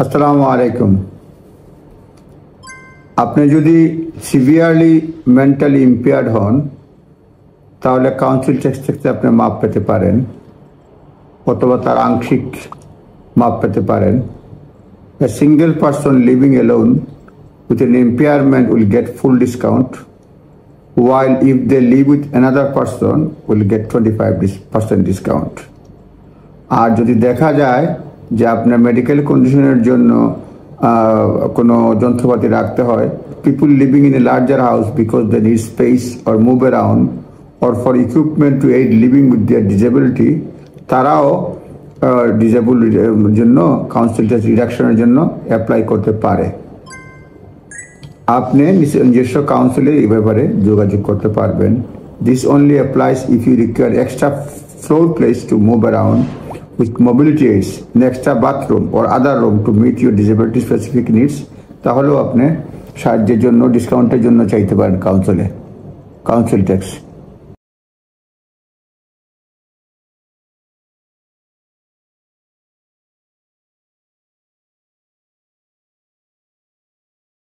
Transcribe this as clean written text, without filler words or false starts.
আসসালামু আলাইকুম। আপনি যদি সিভিয়ারলি মেন্টালি ইম্পেয়ার্ড হন তাহলে কাউন্সিল ট্যাক্স থেকে আপনি মাপ পেতে পারেন অথবা তার আংশিক মাপ পেতে পারেন। A single person living alone with an impairment will get full discount, while if they live with another person will get 25% discount. আর যদি দেখা যায় যে আপনার মেডিকেল কন্ডিশনের জন্য কোনো যন্ত্রপাতি রাখতে হয়, people living in a larger house because they need space or move around or for equipment to aid living with their disability, তারাও ডিসেবল জন্য কাউন্সিল ট্যাক্স রিডাকশনের জন্য অ্যাপ্লাই করতে পারে। আপনি নিজস্ব কাউন্সিলে এই ব্যাপারে যোগাযোগ করতে পারবেন। This only applies if you require extra floor place to move around with mobility aids, an extra bathroom or other room to meet your disability specific needs, তাহলেও আপনি সাহায্যের জন্য ডিসকাউন্টের জন্য চাইতে পারেন কাউন্সিল ট্যাক্স।